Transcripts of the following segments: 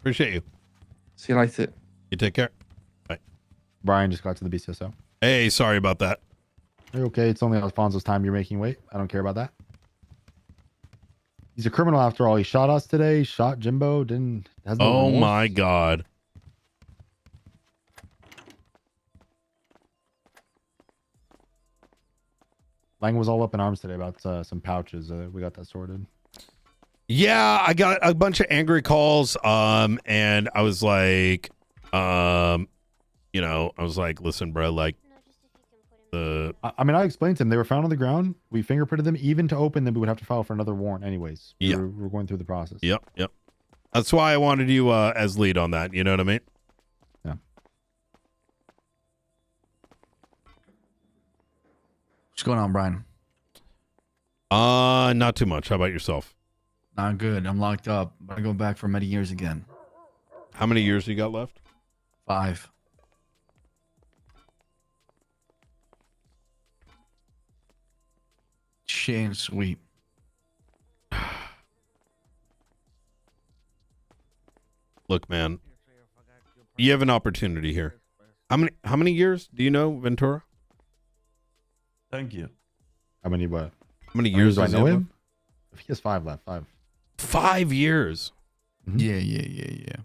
Appreciate you. See you later. You take care. Bye. Brian just got to the BCSO. Hey, sorry about that. You're okay. It's only Alfonso's time you're making wait. I don't care about that. He's a criminal after all. He shot us today. He shot Jimbo. Has no Oh remorse. my God. Lang was all up in arms today about some pouches. We got that sorted. Yeah, I got a bunch of angry calls. And I was like, you know, I was like, listen, bro, like I mean, I explained to him they were found on the ground. We fingerprinted them. Even to open them, we would have to file for another warrant anyways. We're going through the process. Yep. That's why I wanted you as lead on that. You know what I mean? Yeah. What's going on, Brian? Not too much. How about yourself? Not good. I'm locked up. I'm gonna go back for many years again. How many years you got left? 5. Shit ain't sweet. Look, man, you have an opportunity here. How many years do you know, Ventura? Thank you. How many what? How many years do I does know he have him? He has 5 left. 5. 5 years. Mm-hmm. Yeah.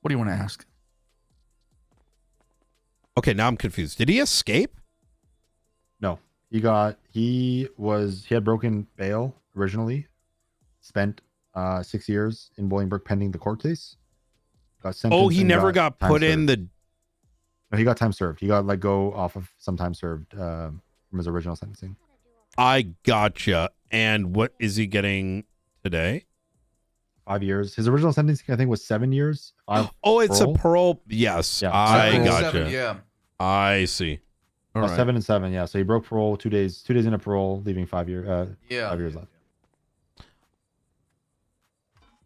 What do you want to ask? Okay, now I'm confused. Did he escape? No, he had broken bail originally. Spent 6 years in Bolingbroke pending the court case. Got sentenced. Oh, he never got put in the. No, he got time served. He got let go off of some time served from his original sentencing. I gotcha. And what is he getting today? 5 years. His original sentencing, I think, was 7 years. Oh, it's a parole. Yes, Yeah. I gotcha. 7, yeah. I see. All right. 7 and 7. Yeah. So he broke parole 2 days. 2 days into parole, leaving 5 years. 5 years left.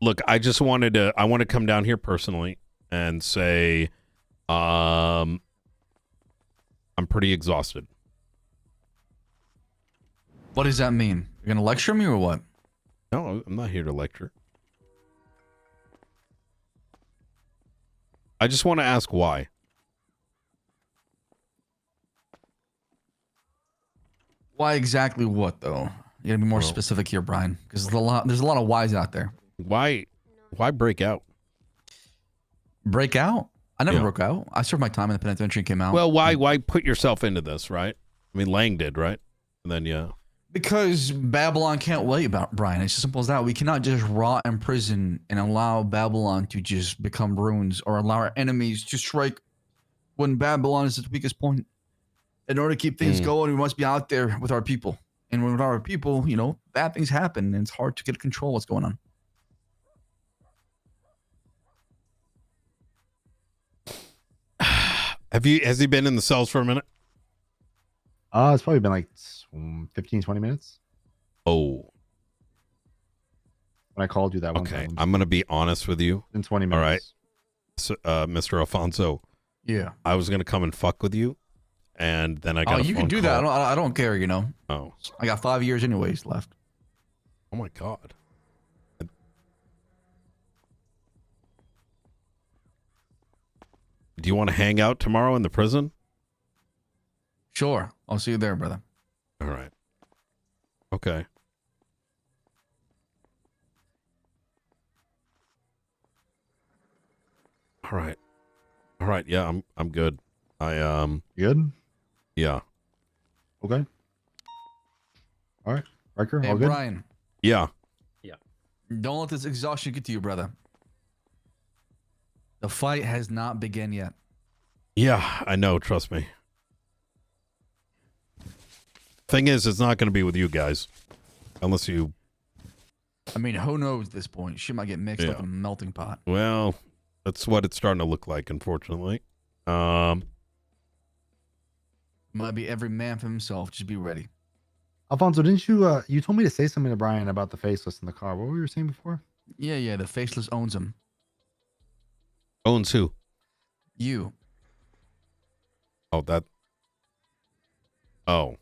Look, I just wanted to. I want to come down here personally and say, I'm pretty exhausted. What does that mean? You're gonna lecture me or what? No, I'm not here to lecture. I just want to ask why. Why exactly what though? You gotta be more specific here, Brian, because there's a lot of whys out there. Why break out? Break out? I never broke out. I served my time in the penitentiary and came out. Well, why put yourself into this, right? I mean, Lang did, right? And then because Babylon can't wait, about Brian. It's as simple as that. We cannot just rot in prison and allow Babylon to just become ruins, or allow our enemies to strike when Babylon is at its weakest point. In order to keep things going, we must be out there with our people. And when with our people, you know, bad things happen, and it's hard to get control of what's going on. has he been in the cells for a minute? It's probably been like 15, 20 minutes. Oh. When I called you that one Okay, time. I'm going to be honest with you. In 20 minutes. All right. So, Mr. Alfonso. Yeah. I was going to come and fuck with you, and then I got you can do that. I don't care, you know. Oh. I got 5 years anyways left. Oh, my God. Do you want to hang out tomorrow in the prison? Sure. I'll see you there, brother. All right. Okay. All right. All right. Yeah, I'm good. You good? Yeah. Okay. All right. Riker, Hey, all good? Brian. Yeah. Don't let this exhaustion get to you, brother. The fight has not begun yet. Yeah, I know. Trust me. Thing is, it's not going to be with you guys. Unless you... I mean, who knows at this point? Shit might get mixed up in a melting pot. Well, that's what it's starting to look like, unfortunately. Might be every man for himself. Just be ready. Alfonso, didn't you, you told me to say something to Brian about the Faceless in the car. What were you saying before? Yeah, the Faceless owns him. Owns who? You. Oh, that... Oh.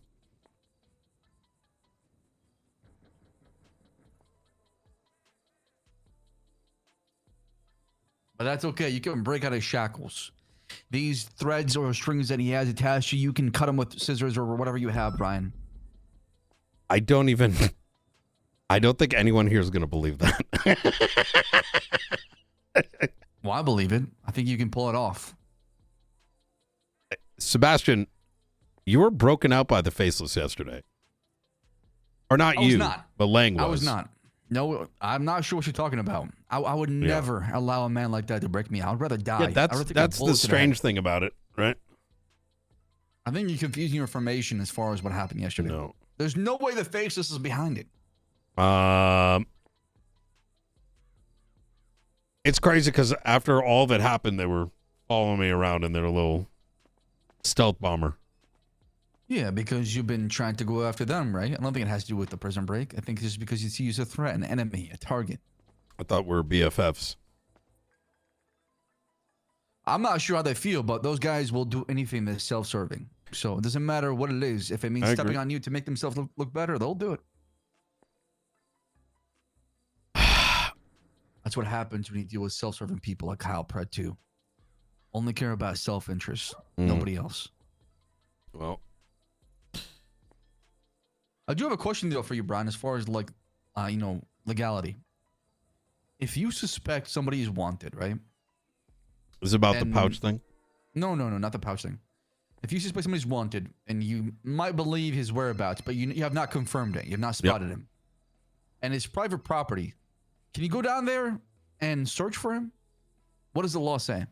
But that's okay. You can break out his shackles. These threads or strings that he has attached to you, can cut them with scissors or whatever you have, Brian. I don't think anyone here is going to believe that. Well, I believe it. I think you can pull it off. Sebastian, you were broken out by the Faceless yesterday. Or not you, but Lang was. I was not. No, I'm not sure what you're talking about. I would never allow a man like that to break me out. I'd rather die. Yeah, that's the strange thing about it, right? I think you're confusing your information as far as what happened yesterday. No. There's no way the Faceless is behind it. It's crazy because after all of it happened, they were following me around in their little stealth bomber. Yeah, because you've been trying to go after them, right? I don't think it has to do with the prison break. I think it's just because you see you as a threat, an enemy, a target. I thought we were BFFs. I'm not sure how they feel, but those guys will do anything that's self-serving. So it doesn't matter what it is. If it means stepping on you to make themselves look better, they'll do it. That's what happens when you deal with self-serving people like Kyle Pratt too. Only care about self-interest, nobody else. Well, I do have a question though for you, Brian, as far as like, legality. If you suspect somebody is wanted, right? Is it about the pouch thing? No, not the pouch thing. If you suspect somebody's wanted and you might believe his whereabouts, but you have not confirmed it, you have not spotted him, and it's private property, can you go down there and search for him? What does the law say?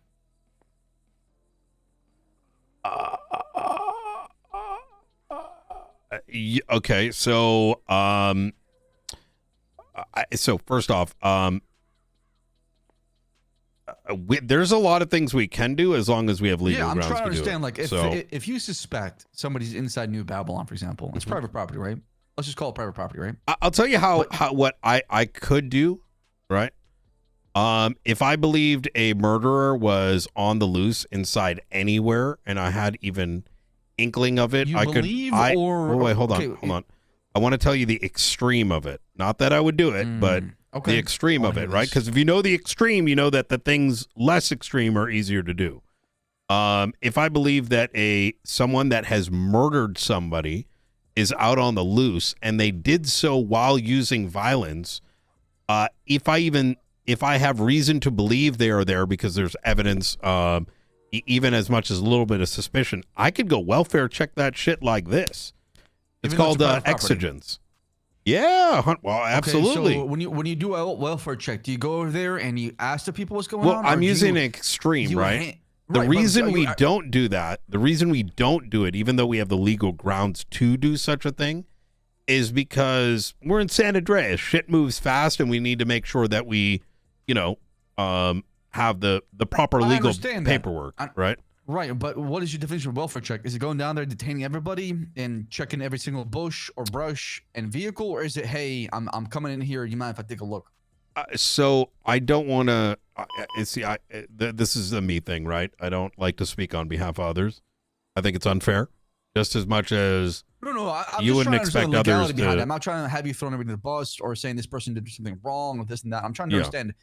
Okay, so so first off, there's a lot of things we can do as long as we have legal grounds to do it. Yeah, I'm trying to understand. Like, if you suspect somebody's inside New Babylon, for example, it's private property, right? Let's just call it private property, right? I'll tell you what I could do, right? If I believed a murderer was on the loose inside anywhere, and I had even inkling of it, wait, hold on. I want to tell you the extreme of it. Not that I would do it, but the extreme of it, right? Because if you know the extreme, you know that the things less extreme are easier to do. If I believe that someone that has murdered somebody is out on the loose and they did so while using violence, if I have reason to believe they are there because there's evidence, even as much as a little bit of suspicion, I could go welfare check that shit like this. It's called exigence. Yeah, well, absolutely. Okay, so when you do a welfare check, do you go over there and you ask the people what's going on? Well, I'm using an extreme, right? The reason we don't do that, the reason we don't do it, even though we have the legal grounds to do such a thing, is because we're in San Andreas. Shit moves fast, and we need to make sure that we, have the proper legal paperwork, right? Right, but what is your definition of welfare check? Is it going down there detaining everybody and checking every single bush or brush and vehicle, or is it, hey, I'm coming in here, you mind if I take a look? So I don't want to see. This is a me thing, right? I don't like to speak on behalf of others. I think it's unfair, just as much as you wouldn't expect others to. I'm not trying to have you thrown everything to the bus or saying this person did something wrong or this and that. I'm trying to understand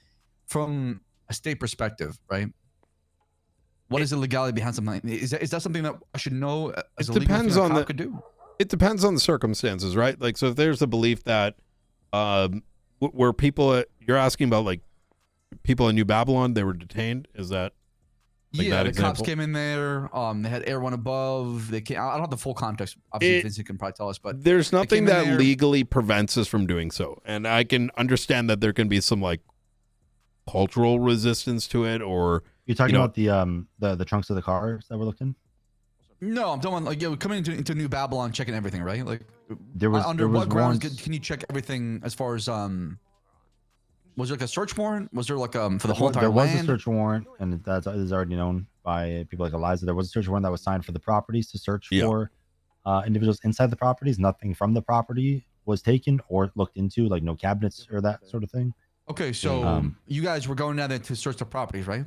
from a state perspective, right? What is the legality behind something? Is that something that I should know as a legal thing a cop could do? It depends on the circumstances, right? Like, so if there's a belief that where people, you're asking about like people in New Babylon, they were detained. Is that like that the example? cops came in there. They had Air One above. They came. I don't have the full context. Obviously, Vincent can probably tell us, but there's nothing that legally prevents us from doing so. And I can understand that there can be some like cultural resistance to it, or you're talking about the trunks of the cars that were looked in. No, I'm talking like we're coming into New Babylon, checking everything, right? Like there was what grounds can you check everything as far as was there like a search warrant? Was there like for the whole entire land? There was a search warrant, and that is already known by people like Eliza. There was a search warrant that was signed for the properties to search for individuals inside the properties. Nothing from the property was taken or looked into, like no cabinets or that sort of thing. Okay, so you guys were going down there to search the properties, right?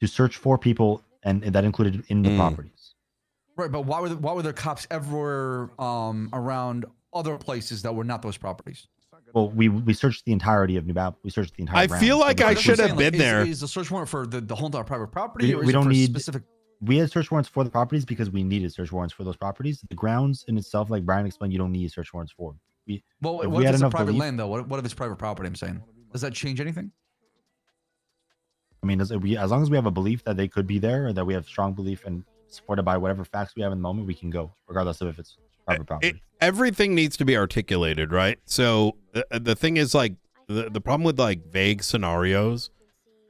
To search for people, and that included in the properties. Right, but why were there cops everywhere around other places that were not those properties? Well, we searched the entirety of New Bab. We searched the entire. I grounds. feel like So I that's should what I'm have saying, been there. Is the search warrant for the whole entire private property, or we is don't it for need specific? We had search warrants for the properties because we needed search warrants for those properties. The grounds in itself, like Brian explained, you don't need search warrants for. Well, if what we if had it's a enough private belief- land though? What if it's private property? I'm saying, does that change anything? I mean, as long as we have a belief that they could be there, or that we have strong belief and supported by whatever facts we have in the moment, we can go, regardless of if it's private property. Everything needs to be articulated, right? So the thing is, like, the problem with like vague scenarios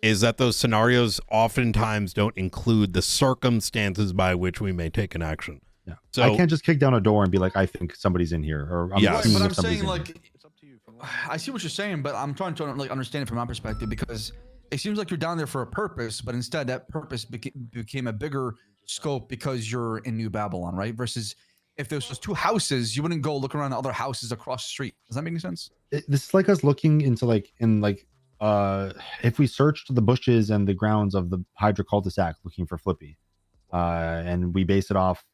is that those scenarios oftentimes don't include the circumstances by which we may take an action. Yeah. So I can't just kick down a door and be like, I think somebody's in here, or I'm Yes. seeing But if I'm somebody's saying in here. like, I see what you're saying, but I'm trying to like understand it from my perspective, because it seems like you're down there for a purpose, but instead that purpose became a bigger scope because you're in New Babylon, right? Versus if there's just two houses, you wouldn't go look around the other houses across the street. Does that make any sense? This is like us looking into if we searched the bushes and the grounds of the Hydra cul-de-sac looking for Flippy, and we base it off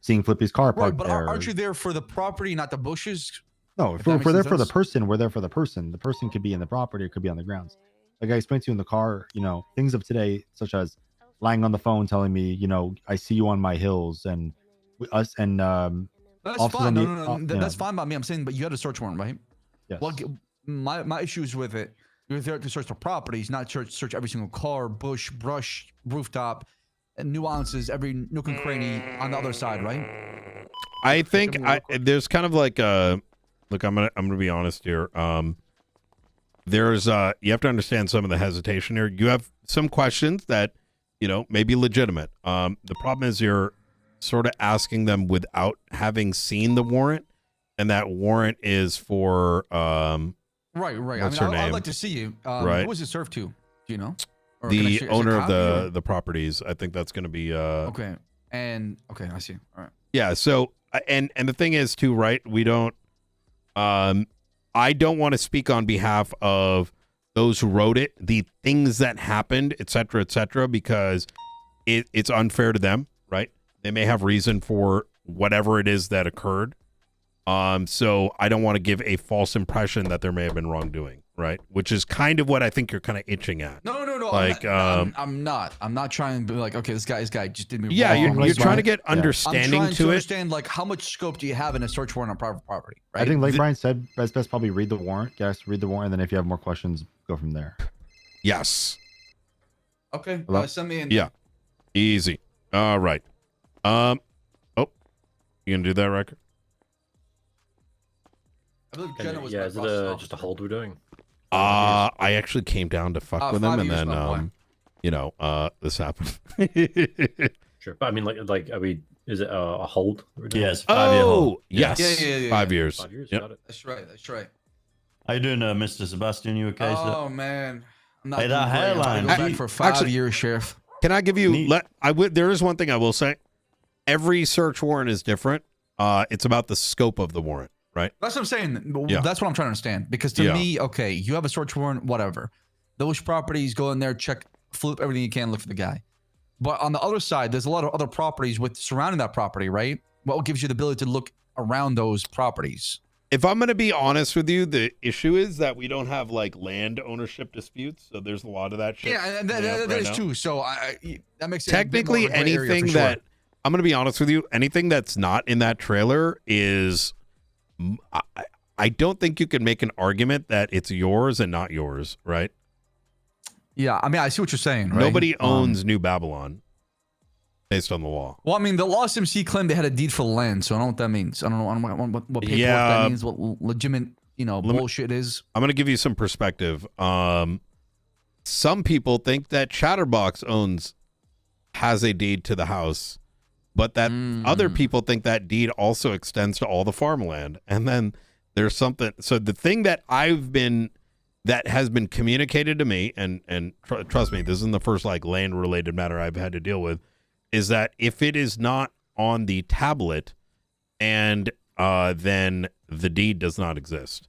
seeing Flippy's car Right, parked but there. aren't you there for the property, not the bushes? No, If if that we're makes there any for the sense? person, we're there for the person. The person could be in the property or could be on the grounds. Like I explained to you in the car, things of today, such as lying on the phone telling me, I see you on my hills, and us and That's officers fine. on No, the- that's fine by me. I'm saying, but you had a search warrant, right? Yes. Well, my issues with it, you're there to search the properties, not search every single car, bush, brush, rooftop, and nuances, every nook and cranny on the other side, right? I think there's kind of like look, I'm gonna be honest here. There's you have to understand some of the hesitation here. You have some questions that may be legitimate. The problem is you're sort of asking them without having seen the warrant, and that warrant is for Right. What's I her mean, I'd name? like to see you. Right. Who was it served to? Do you know? Or can I the share- owner share of copy, the properties. I think that's going to be Okay. Okay, I see. All right. yeah. So and the thing is too, right? We don't I don't want to speak on behalf of those who wrote it, the things that happened, et cetera, because it's unfair to them, right? They may have reason for whatever it is that occurred. So I don't want to give a false impression that there may have been wrongdoing, right? Which is kind of what I think you're kind of itching at. No. Like, I'm not. I'm not trying to be like, okay, this guy just did me Yeah, wrong. you're trying to get Yeah. understanding I'm trying to it. understand like how much scope do you have in a search warrant on private property, right? I think, like Brian said, best probably read the warrant. Guys, read the warrant, and then if you have more questions, go from there. Yes. Okay. Hello? Send me in. Yeah. Easy. All right. Oh, you gonna do that record? I believe Jenna was Yeah, my is it process just a officer. hold we're doing? I actually came down to fuck with him, 5 and years, then my boy. this happened. Sure, but I mean, like, are we? Is it a hold? that we're doing? Yes, 5-year hold. Oh, yes. Yeah. 5 years. 5 years. Yep. Got it. That's right. How you doing, Mr. Sebastian? You okay, sir? Oh man. I'm not Hey, doing that great. I'm hairline, gonna go back gee. for 5 Actually- years, Sheriff. Can I give you? Neat. There is one thing I will say. Every search warrant is different. It's about the scope of the warrant, right? That's what I'm saying. Yeah. That's what I'm trying to understand. Because to Yeah. me, okay, you have a search warrant, whatever. Those properties, go in there, check, flip everything you can, look for the guy. But on the other side, there's a lot of other properties with surrounding that property, right? What gives you the ability to look around those properties? If I'm going to be honest with you, the issue is that we don't have like land ownership disputes, so there's a lot of that shit. Yeah, and coming up that right is now. true. So that makes it a bit more Technically, of a gray area for anything sure. that I'm going to be honest with you, anything that's not in that trailer is, I don't think you can make an argument that it's yours and not yours, right? Yeah, I mean, I see what you're saying, right? Nobody owns New Babylon based on the law. Well, I mean, the Lost MC claimed they had a deed for the land, so I don't know what that means. I don't know what paperwork Yeah. that means, what legitimate, bullshit is. I'm going to give you some perspective. Some people think that Chatterbox has a deed to the house, but that other people think that deed also extends to all the farmland. And then there's something. So the thing that has been communicated to me, and trust me, this isn't the first like land related matter I've had to deal with, is that if it is not on the tablet, and then the deed does not exist.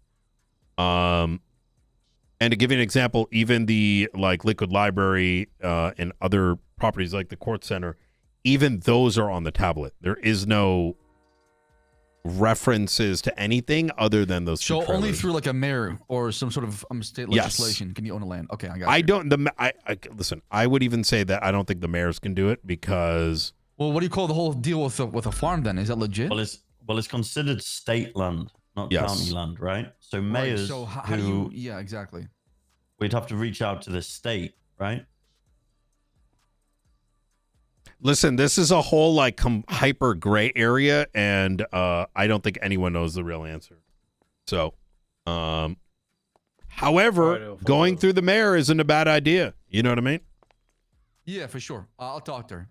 And to give you an example, even the like Liquid Library and other properties like the Court Center, even those are on the tablet. There is no references to anything other than those two So only trailers. through like a mayor or some sort of state Yes. legislation can you own a land. Okay, I got you. I don't. Listen. I would even say that I don't think the mayors can do it because. Well, what do you call the whole deal with a farm then? Is that legit? Well, it's considered state land, not Yes. county land, right? So Right, mayors so how do you? Yeah, exactly. we'd have to reach out to the state, right? Listen, this is a whole like hyper gray area, and I don't think anyone knows the real answer. So, however, Alright, going through the mayor isn't a bad idea. You know what I mean? Yeah, for sure. I'll talk to her.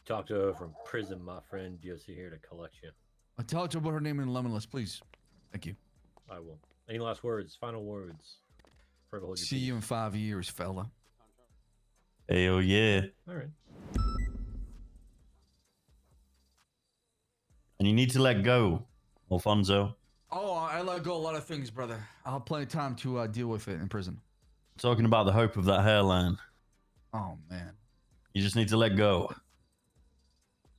Talk to her from prison, my friend. DOC here to collect you. I'll tell her to put her name in the lemon list, please. Thank you. I will. Any last words? Final words? Forever hold your See peace. you in 5 years, fella. Hell yeah. All right. And you need to let go, Alfonso. Oh, I let go a lot of things, brother. I'll have plenty of time to deal with it in prison. Talking about the hope of that hairline. Oh man. You just need to let go.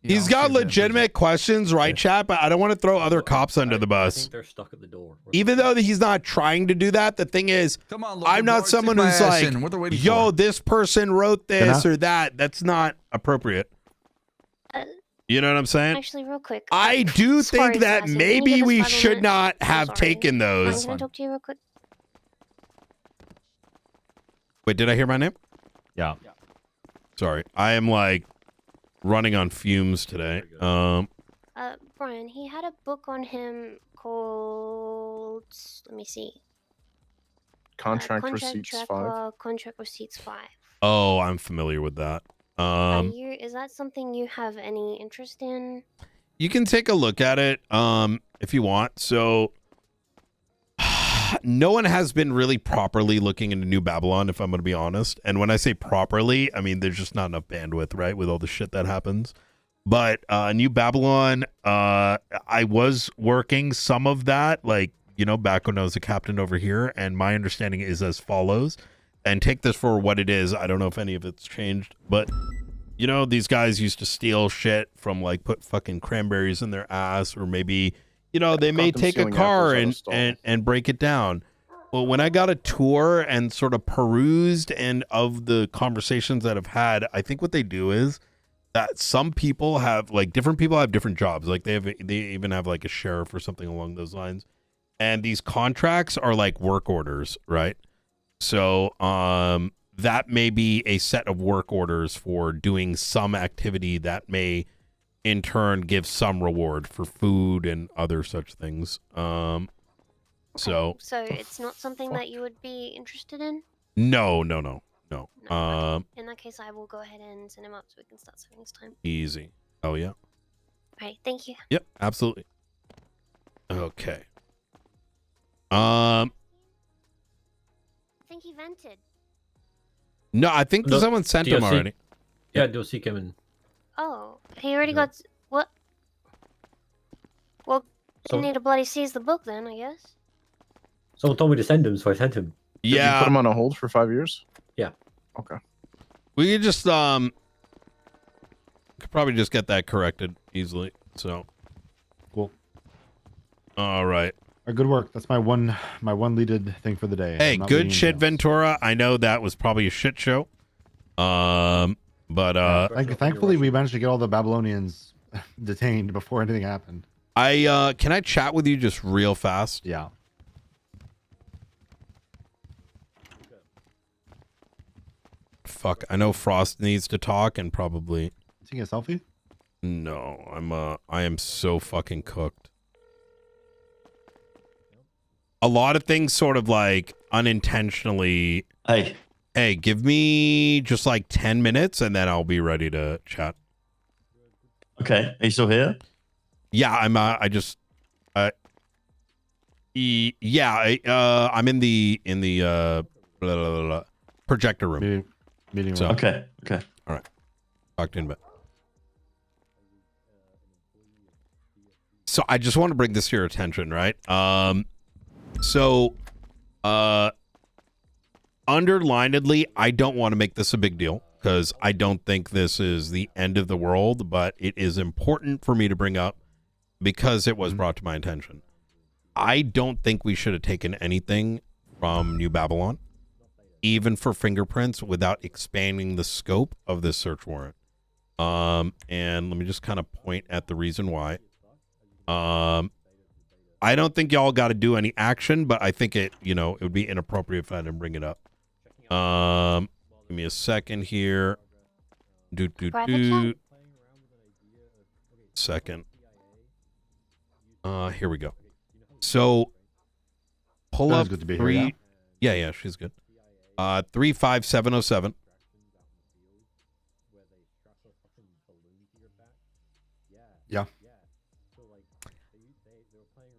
Yeah, He's I'll got save that in legitimate questions, right, chat? But I don't want to throw other cops under the I bus. think they're stuck at the door. Even though he's not trying to do that, the thing is, prison. Come on, I'm not someone who's like, what they're waiting yo, for. this person wrote this or that. That's not appropriate. Uh, You know what I'm saying? Actually, real quick. I do sorry, think that Sebastian, can you maybe give us we 5 should minutes? not I'm have sorry. taken Brian, those. can I talk to you real quick? Wait, did I hear my name? Yeah. Sorry. I am like running on fumes today. Brian, he had a book on him called, let me see. Contract Receipts Track 5. Law, Contract Receipts 5. Oh, I'm familiar with that. Is that something you have any interest in? You can take a look at it if you want. So no one has been really properly looking into New Babylon, if I'm going to be honest. And when I say properly, I mean there's just not enough bandwidth, right, with all the shit that happens. But New Babylon, I was working some of that, like, you know, back when I was a captain over here. And my understanding is as follows. And take this for what it is. I don't know if any of it's changed, but you know, these guys used to steal shit from like put fucking cranberries in their ass, or maybe, you know, they may caught them take a stealing car apples out of and stalls. break it down. Well, when I got a tour and sort of perused and of the conversations that I've had, I think what they do is that some people have like different people have different jobs. Like they even have like a sheriff or something along those lines. And these contracts are like work orders, right? So that may be a set of work orders for doing some activity that may in turn give some reward for food and other such things. So it's not something that you would be interested in? no. No. Okay. In that case, I will go ahead and send him up so we can start serving this time. Easy. Oh yeah. All right, thank you. Yep, absolutely. Okay. I think he vented. No, I think No, someone sent him DOC. already. Yeah, DOC came in. Oh, he already Yeah. got what? Well, So- you need to bloody seize the book then, I guess. Someone told me to send him, so I sent him. Did you put Yeah, him on a hold for 5 years? Yeah. Okay. we could just could probably just get that corrected easily. So Cool. all right. Good work. That's my one leaded thing for the day. Hey, I'm not good leading shit, anything else. Ventura. I know that was probably a shit show. But Thankfully, we managed to get all the Babylonians detained before anything happened. can I chat with you just real fast? Yeah. Fuck, I know Frost needs to talk and probably Taking a selfie? no. I am so fucking cooked. A lot of things sort of like unintentionally. Hey, Give me just like 10 minutes and then I'll be ready to chat. okay. Are you still here? Yeah, I'm I'm in the blah, blah, blah, blah, projector room. Meeting So- room. Okay. Talk to you in a bit. So I just want to bring this to your attention, right? Underlinedly, I don't want to make this a big deal because I don't think this is the end of the world, but it is important for me to bring up because it was brought to my attention. I don't think we should have taken anything from New Babylon, even for fingerprints, without expanding the scope of this search warrant. And let me just kind of point at the reason why. I don't think y'all got to do any action, but I think it would be inappropriate if I didn't bring it up. Give me a second here. Second. Here we go. So pull up Good to be three. here, Yeah, she's good. 35707. Yeah.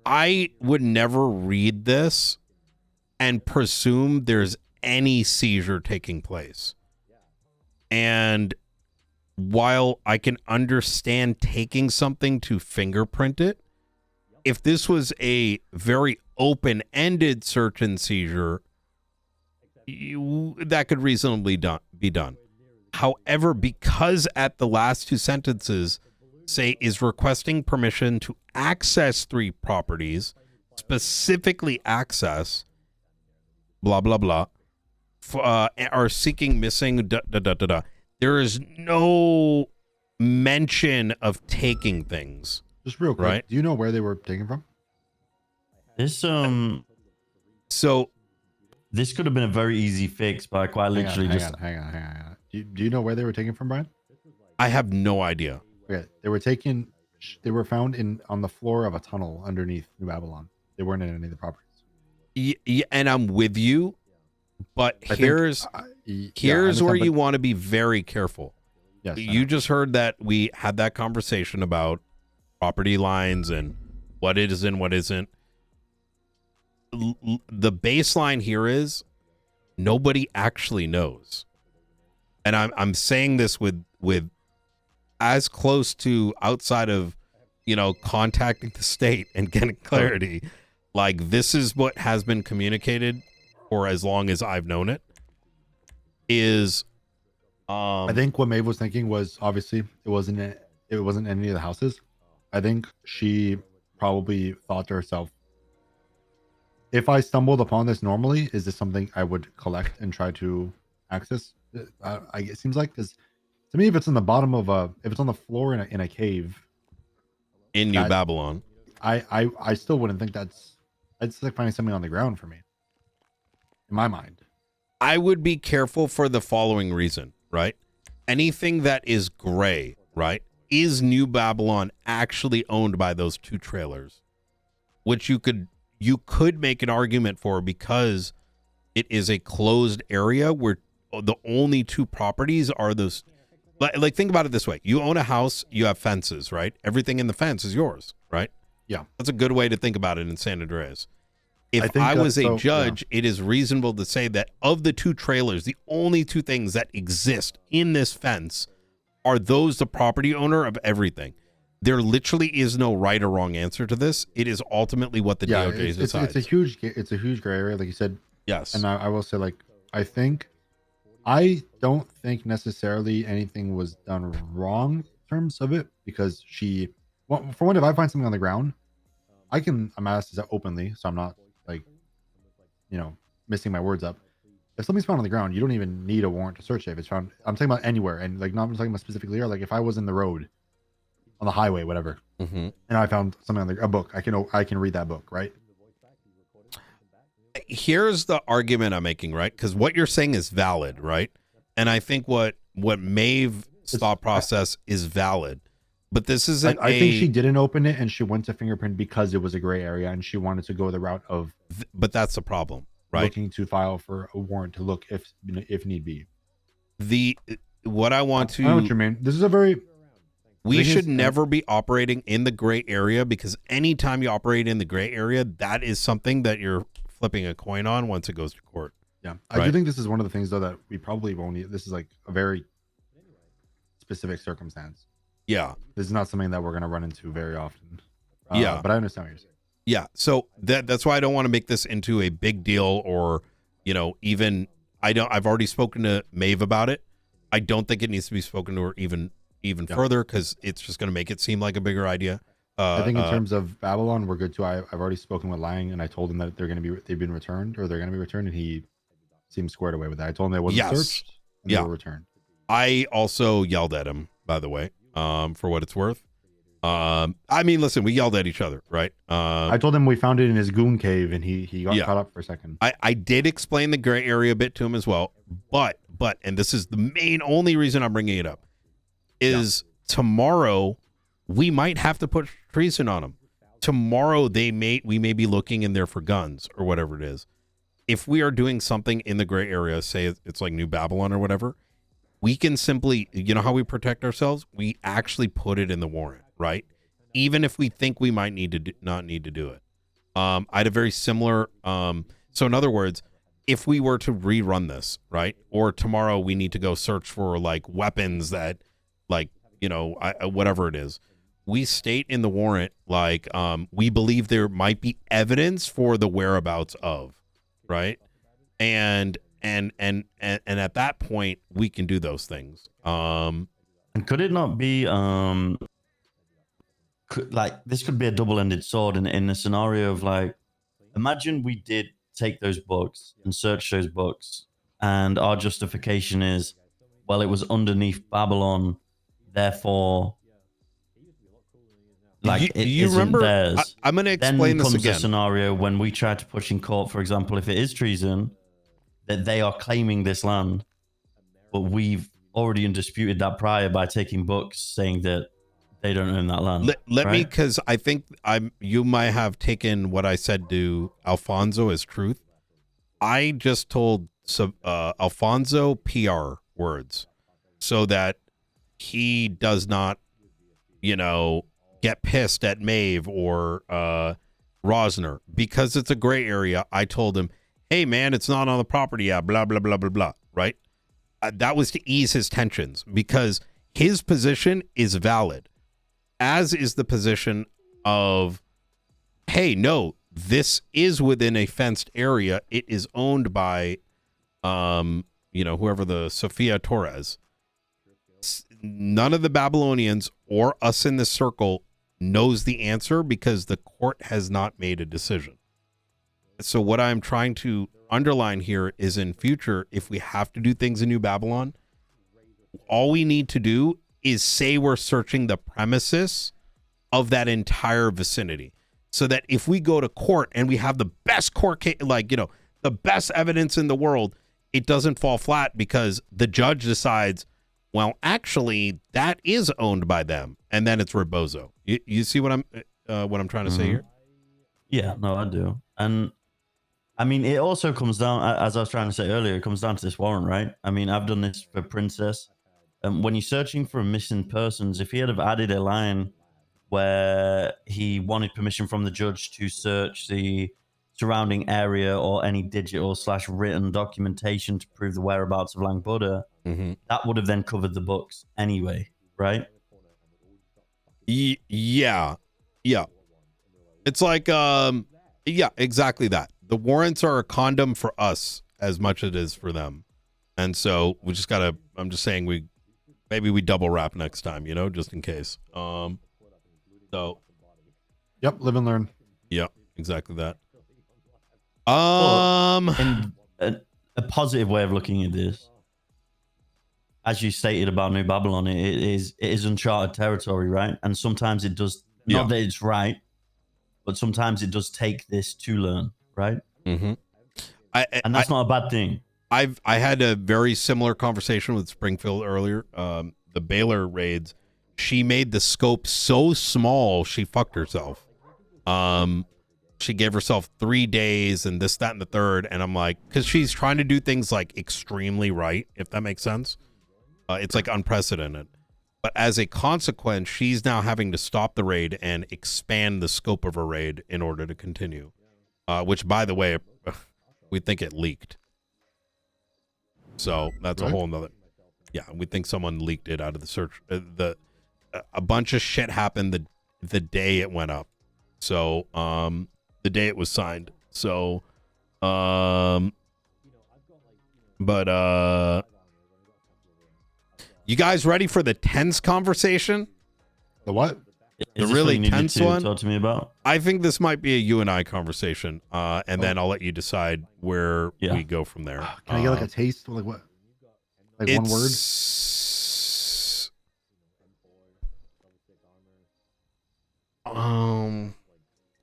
I would never read this and presume there's any seizure taking place. And while I can understand taking something to fingerprint it, if this was a very open-ended search and seizure, that could reasonably be done. However, because at the last two sentences say is requesting permission to access 3 properties, specifically access, blah, blah, blah, are seeking missing, there is no mention of taking things. Just real quick, right? Do you know where they were taken from? This So this could have been a very easy fix by quite literally Hang on. Do you know where they were taken from, Brian? I have no idea. Okay, they were found on the floor of a tunnel underneath New Babylon. They weren't in any of the properties. Yeah, and I'm with you, but here's where you want to be very careful. Yes, you just heard that we had that conversation about property lines and what is and what isn't. The baseline here is nobody actually knows, and I'm saying this with as close to outside of contacting the state and getting clarity. Like, this is what has been communicated for as long as I've known it. Is I think what Maeve was thinking was, obviously it wasn't any of the houses. I think she probably thought to herself, if I stumbled upon this normally, is this something I would collect and try to access? It seems like, because to me, if it's on the bottom of if it's on the floor in a cave in New Babylon, I still wouldn't think that's like finding something on the ground for me. In my mind, I would be careful for the following reason, right? Anything that is gray, right? Is New Babylon actually owned by those 2 trailers? Which you could make an argument for, because it is a closed area where the only 2 properties are those. Like, think about it this way. You own a house, you have fences, right? Everything in the fence is yours, right? Yeah. That's a good way to think about it in San Andreas. If I was a judge, it is reasonable to say that of the 2 trailers, the only 2 things that exist in this fence are those the property owner of everything. There literally is no right or wrong answer to this. It is ultimately what the DOJ decides. It's a huge gray area, like you said. Yes. And I will say, like, I don't think necessarily anything was done wrong in terms of it, because for one, if I find something on the ground, I'm asked this openly, so I'm not like, messing my words up. If something's found on the ground, you don't even need a warrant to search it. If it's found, I'm talking about anywhere, and like not talking about specifically here. Like, if I was in the road, on the highway, whatever, and I found something on a book, I can read that book, right? Here's the argument I'm making, right? Because what you're saying is valid, right? And I think what Maeve's thought process is valid, but this isn't. I think she didn't open it, and she went to fingerprint because it was a gray area, and she wanted to go the route of. But that's the problem, right? Looking to file for a warrant to look if need be. What I want to. I know what you mean. This is a very. We should never be operating in the gray area, because anytime you operate in the gray area, that is something that you're flipping a coin on once it goes to court. Yeah. I do think this is one of the things, though, that we probably won't need. This is like a very specific circumstance. Yeah. This is not something that we're going to run into very often. Yeah. But I understand what you're saying. Yeah. So that's why I don't want to make this into a big deal, or, even I've already spoken to Maeve about it. I don't think it needs to be spoken to her even further, because it's just going to make it seem like a bigger idea. I think in terms of Babylon, we're good too. I've already spoken with Lang, and I told him that they've been returned, or they're going to be returned, and he seemed squared away with that. I told him they wasn't searched, and they were returned. I also yelled at him, by the way, for what it's worth. I mean, listen, we yelled at each other, right? I told him we found it in his goon cave, and he got caught up for a second. I did explain the gray area a bit to him as well, but and this is the only reason I'm bringing it up, is tomorrow we might have to put treason on them. Tomorrow we may be looking in there for guns or whatever it is. If we are doing something in the gray area, say it's like New Babylon or whatever, we can simply, you know how we protect ourselves? We actually put it in the warrant, right? Even if we think we might not need to do it. I had a very similar, so in other words, if we were to rerun this, right? Or tomorrow we need to go search for like weapons that, like, you know, whatever it is, we state in the warrant, like, we believe there might be evidence for the whereabouts of, right? And at that point we can do those things. And could it not be like this could be a double-ended sword in the scenario of, like, imagine we did take those books and search those books, and our justification is, well, it was underneath Babylon, therefore, like, you remember theirs. I'm going to explain then this comes again. a scenario when we try to push in court, for example, if it is treason, that they are claiming this land, but we've already undisputed that prior by taking books saying that they don't own that land. Let me, because I think you might have taken what I said to Alfonso as truth. I just told Alfonso PR words so that he does not, you know, get pissed at Maeve or Rosner, because it's a gray area. I told him, hey man, it's not on the property, blah blah blah blah blah, right? That was to ease his tensions, because his position is valid, as is the position of, hey, no, this is within a fenced area. It is owned by, you know, whoever, the Sofia Torres. None of the Babylonians or us in the circle knows the answer, because the court has not made a decision. So what I'm trying to underline here is, in future, if we have to do things in New Babylon, all we need to do is say we're searching the premises of that entire vicinity, so that if we go to court and we have the best court case, like, you know, the best evidence in the world, it doesn't fall flat because the judge decides, well, actually, that is owned by them, and then it's rebozo. You see what I'm trying to say here? Yeah, no, I do. And I mean, it also comes down, as I was trying to say earlier, it comes down to this warrant, right? I mean, I've done this for Princess. When you're searching for missing persons, if he had have added a line where he wanted permission from the judge to search the surrounding area or any digital/written documentation to prove the whereabouts of Lang Buddha, that would have then covered the books anyway, right? Yeah. It's like, yeah, exactly that. The warrants are a condom for us as much as it is for them. And so we just gotta, I'm just saying, maybe we double wrap next time, you know, just in case. So. Yep, live and learn. Yeah, exactly that. And a positive way of looking at this, as you stated about New Babylon, it is uncharted territory, right? And sometimes it does, not that it's right, but sometimes it does take this to learn, right? Mm-hmm. And that's not a bad thing. I had a very similar conversation with Springfield earlier. The Baylor raids, she made the scope so small she fucked herself. She gave herself 3 days and this, that, and the third. And I'm like, because she's trying to do things like extremely right, if that makes sense. It's like unprecedented. But as a consequence, she's now having to stop the raid and expand the scope of her raid in order to continue. Which, by the way, we think it leaked. So that's a whole nother. Yeah, we think someone leaked it out of the search. A bunch of shit happened the day it went up. So the day it was signed. So you guys ready for the tense conversation? The what? Is The this really what you needed tense to one? talk to me about? I think this might be a you and I conversation, and then I'll let you decide where we go from there. Can I get like a taste? Like what? Like one word?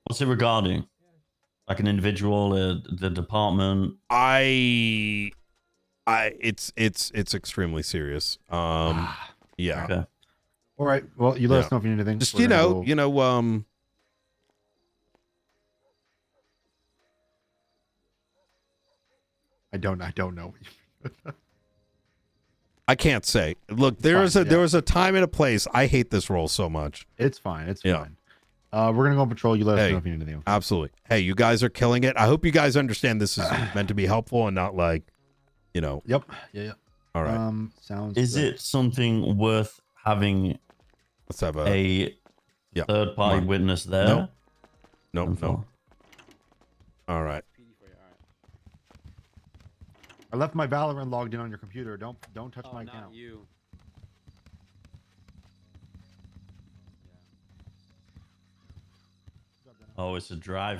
What's it regarding? Like an individual, the department? It's extremely serious. Yeah. Okay. All right. Well, you let us know if you need anything. Just We're gonna go- I don't know. I can't say. Look, there was a time and a place. I hate this role so much. It's fine. It's fine. We're gonna go on patrol. You let us know if you need anything. Absolutely. Hey, you guys are killing it. I hope you guys understand this is meant to be helpful and not like, Yep. Yeah. All right. Sounds. Is good. it something worth having? Let's have a third party witness there. No. All right. I left my Valorant logged in on your computer. Don't touch my not account. You. Oh, it's a drive